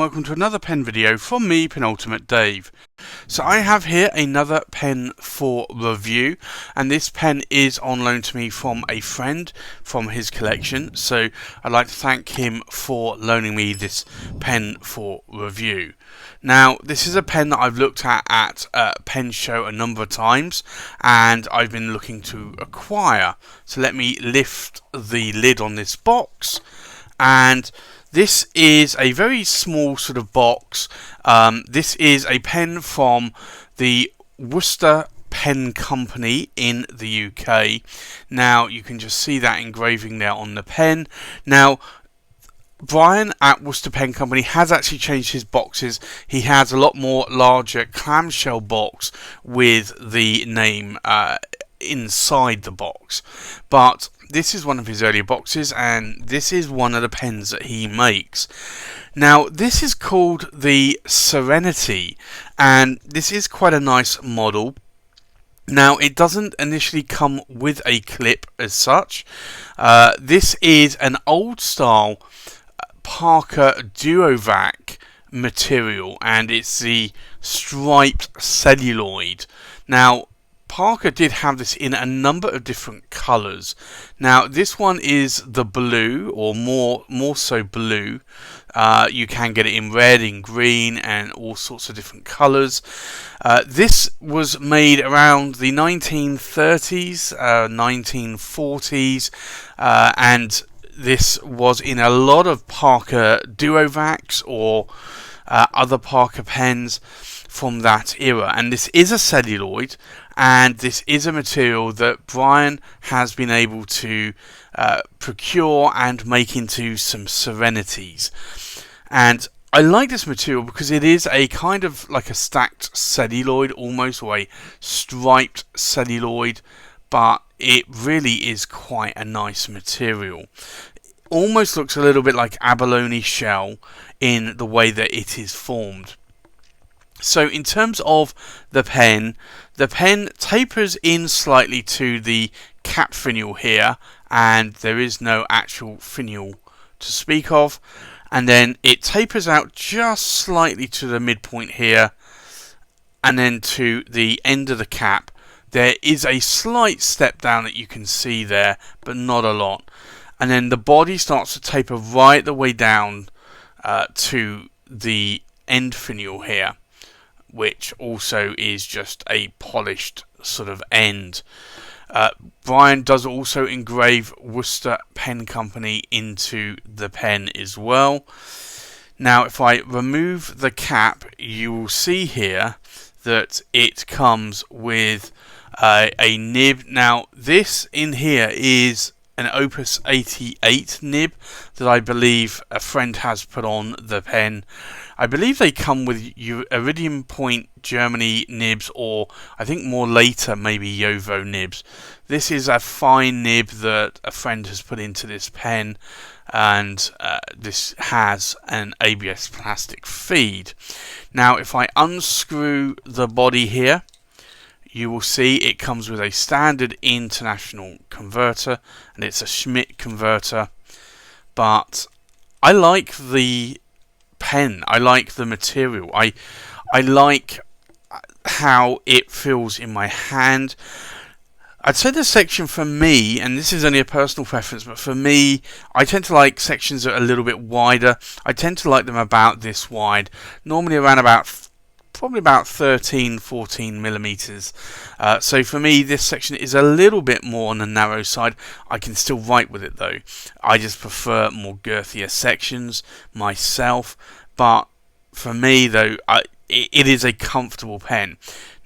welcome to another pen video from me, Penultimate Dave. So I have here another pen for review, and this pen is on loan to me from a friend from his collection, so I'd like to thank him for loaning me this pen for review. Now, this is a pen that I've looked at a pen show a number of times, and I've been looking to acquire. So let me lift the lid on this box, and this is a very small sort of box. This is a pen from the Worcester Pen Company in the UK. Now, you can just see that engraving there on the pen. Now, Brian at Worcester Pen Company has actually changed his boxes. He has a lot more larger clamshell box with the name inside the box, but this is one of his earlier boxes, and this is one of the pens that he makes. Now, this is called the Serenity, and this is quite a nice model. Now, it doesn't initially come with a clip as such. This is an old style Parker Duovac material, and it's the striped celluloid. Now, Parker did have this in a number of different colours. Now, this one is the blue, or more so blue. You can get it in red, in green, and all sorts of different colours. This was made around the 1930s, 1940s, and this was in a lot of Parker Duovacs or other Parker pens from that era. And this is a celluloid, and this is a material that Brian has been able to procure and make into some Serenities. And I like this material because it is a kind of like a stacked celluloid almost, or a striped celluloid, but it really is quite a nice material. Almost looks a little bit like abalone shell in the way that it is formed. So in terms of the pen tapers in slightly to the cap finial here, and there is no actual finial to speak of. And then it tapers out just slightly to the midpoint here, and then to the end of the cap. There is a slight step down that you can see there, but not a lot. And then the body starts to taper right the way down to the end finial here, which also is just a polished sort of end. Brian does also engrave Worcester Pen Company into the pen as well. Now, if I remove the cap, you will see here that it comes with a nib. Now, this in here is an Opus 88 nib that I believe a friend has put on the pen. I believe they come with Iridium Point Germany nibs, or I think more later maybe Yovo nibs. This is a fine nib that a friend has put into this pen, and this has an ABS plastic feed. Now, if I unscrew the body here, you will see it comes with a standard international converter, and it's a Schmidt converter. But I like the pen. I like the material. I like how it feels in my hand. I'd say the section for me, and this is only a personal preference, but for me, I tend to like sections that are a little bit wider. I tend to like them about this wide, normally around probably about 13-14 millimeters. So for me, this section is a little bit more on the narrow side. I can still write with it though. I just prefer more girthier sections myself. But for me though, it is a comfortable pen.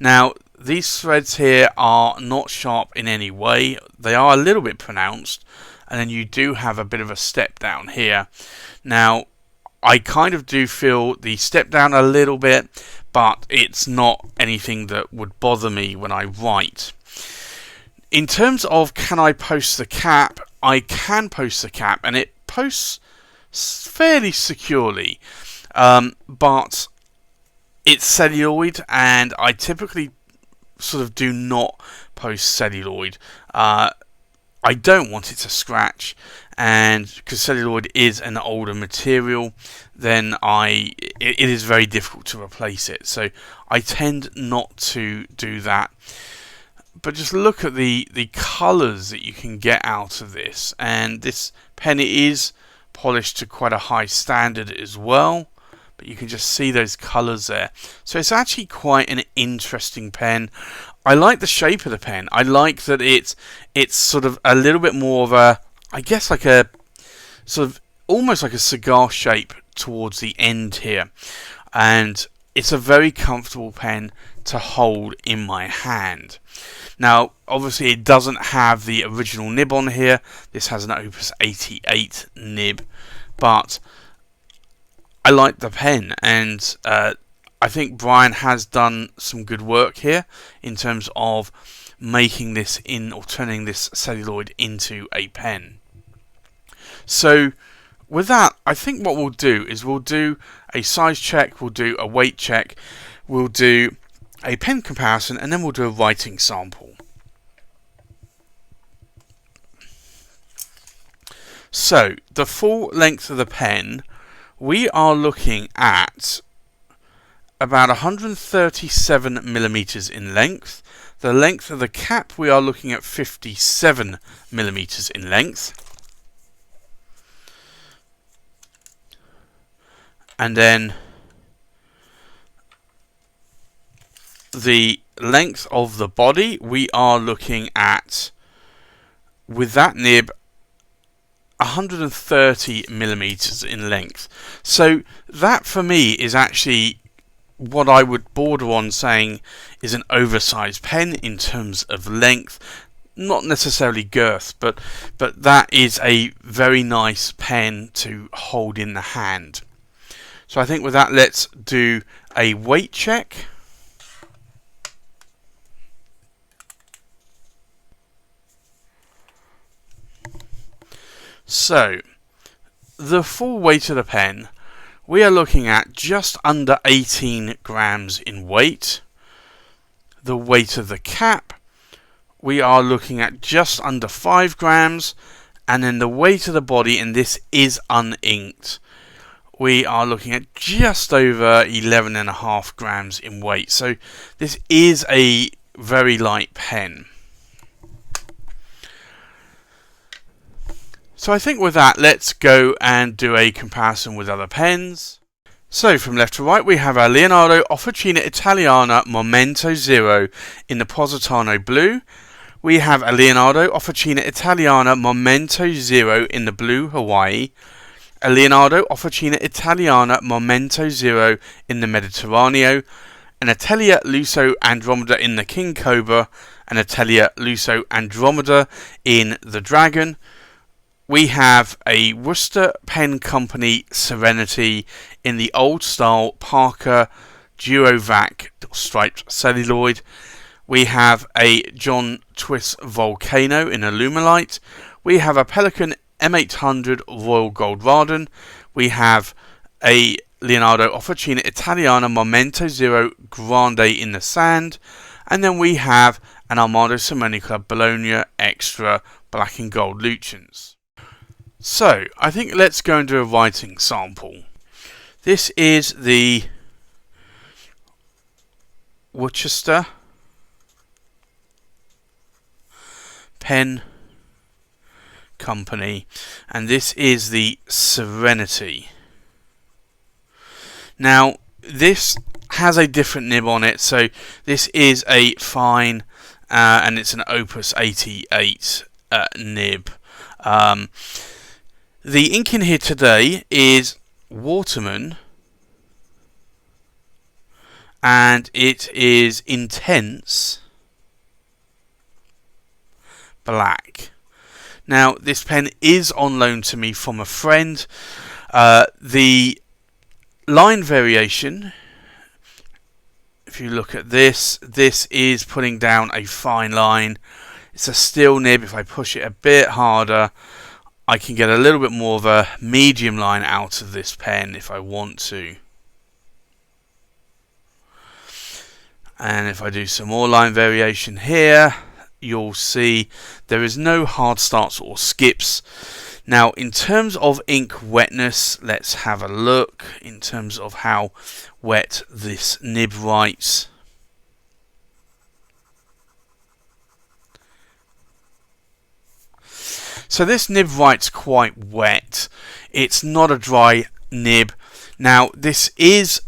Now, these threads here are not sharp in any way. They are a little bit pronounced, and then you do have a bit of a step down here. Now, I kind of do feel the step down a little bit, but it's not anything that would bother me when I write. In terms of can I post the cap, I can post the cap, and it posts fairly securely, but it's celluloid, and I typically sort of do not post celluloid. I don't want it to scratch, and because celluloid is an older material, then it is very difficult to replace it. So I tend not to do that. But just look at the colours that you can get out of this, and this pen is polished to quite a high standard as well. But you can just see those colours there. So it's actually quite an interesting pen. I like the shape of the pen. I like that it's sort of a little bit more of a, I guess, like a sort of almost like a cigar shape towards the end here. And it's a very comfortable pen to hold in my hand. Now, obviously it doesn't have the original nib on here. This has an Opus 88 nib, but I like the pen, and I think Brian has done some good work here in terms of making this or turning this celluloid into a pen. So with that, I think what we'll do is we'll do a size check, we'll do a weight check, we'll do a pen comparison, and then we'll do a writing sample. So the full length of the pen, we are looking at about 137 millimeters in length. The length of the cap, we are looking at 57 millimeters in length. And then the length of the body, we are looking at, with that nib, 130 millimeters in length. So that for me is actually what I would border on saying is an oversized pen in terms of length, not necessarily girth, but that is a very nice pen to hold in the hand. So I think with that, let's do a weight check. So the full weight of the pen, we are looking at just under 18 grams in weight. The weight of the cap, we are looking at just under 5 grams. And then the weight of the body, and this is uninked, we are looking at just over 11.5 grams in weight. So this is a very light pen. So I think with that, let's go and do a comparison with other pens. So from left to right, we have our Leonardo Officina Italiana Momento Zero in the Positano Blue. We have a Leonardo Officina Italiana Momento Zero in the Blue Hawaii. A Leonardo Officina Italiana Momento Zero in the Mediterraneo. An Atelier Lusso Andromeda in the King Cobra. An Atelier Lusso Andromeda in the Dragon. We have a Worcester Pen Company Serenity in the old style Parker Duovac striped celluloid. We have a John Twist Volcano in Illumilite. We have a Pelican M800 Royal Gold Radon. We have a Leonardo Officina Italiana Momento Zero Grande in the Sand. And then we have an Armando Simone Club Bologna Extra Black and Gold Lucians. So, I think let's go and do a writing sample. This is the Worcester Pen Company, and this is the Serenity. Now, this has a different nib on it, so this is a fine, and it's an Opus 88 nib. The ink in here today is Waterman, and it is Intense Black. Now, this pen is on loan to me from a friend. The line variation, if you look at this, this is putting down a fine line. It's a steel nib. If I push it a bit harder, I can get a little bit more of a medium line out of this pen if I want to. And if I do some more line variation here, you'll see there is no hard starts or skips. Now, in terms of ink wetness, let's have a look in terms of how wet this nib writes. So this nib writes quite wet. It's not a dry nib. Now, this is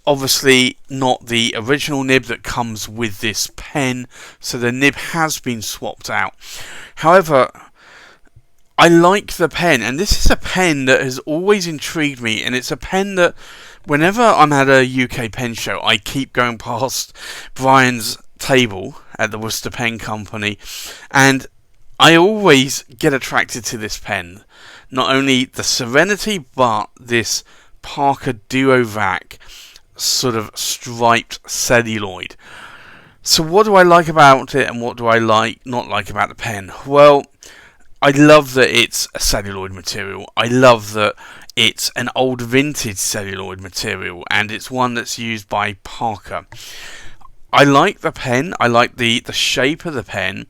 obviously not the original nib that comes with this pen, so the nib has been swapped out. However, I like the pen, and this is a pen that has always intrigued me, and it's a pen that whenever I'm at a UK pen show, I keep going past Brian's table at the Worcester Pen Company, and I always get attracted to this pen. Not only the Serenity, but this Parker Duovac sort of striped celluloid. So what do I like about it, and what do I not like about the pen? Well, I love that it's a celluloid material. I love that it's an old vintage celluloid material, and it's one that's used by Parker. I like the pen. I like the shape of the pen.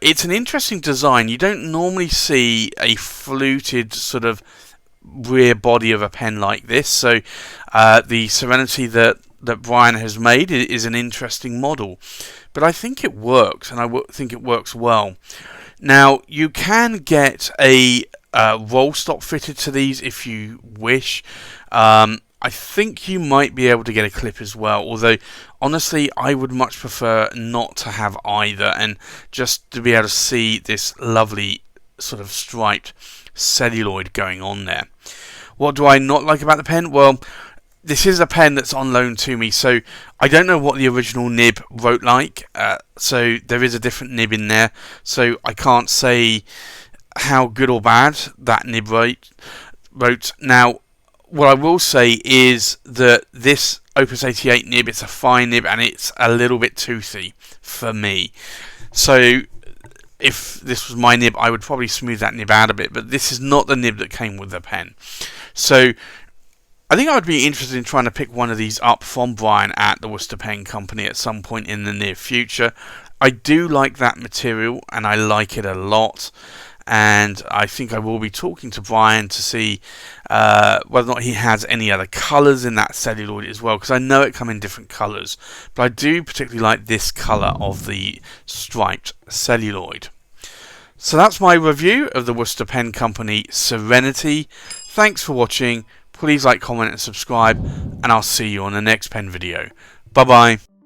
It's an interesting design. You don't normally see a fluted sort of rear body of a pen like this. So the Serenity that Brian has made is an interesting model. But I think it works, and I think it works well. Now, you can get a roll stop fitted to these if you wish. I think you might be able to get a clip as well, although honestly I would much prefer not to have either, and just to be able to see this lovely sort of striped celluloid going on there. What do I not like about the pen? Well, this is a pen that's on loan to me, so I don't know what the original nib wrote like, so there is a different nib in there, so I can't say how good or bad that nib wrote. Now, what I will say is that this Opus 88 nib, it's a fine nib, and it's a little bit toothy for me. So if this was my nib, I would probably smooth that nib out a bit, but this is not the nib that came with the pen. So I think I would be interested in trying to pick one of these up from Brian at the Worcester Pen Company at some point in the near future. I do like that material, and I like it a lot. And I think I will be talking to Brian to see whether or not he has any other colours in that celluloid as well, because I know it come in different colours, but I do particularly like this colour of the striped celluloid. So that's my review of the Worcester Pen Company Serenity. Thanks for watching. Please like, comment and subscribe, and I'll see you on the next pen video. Bye bye.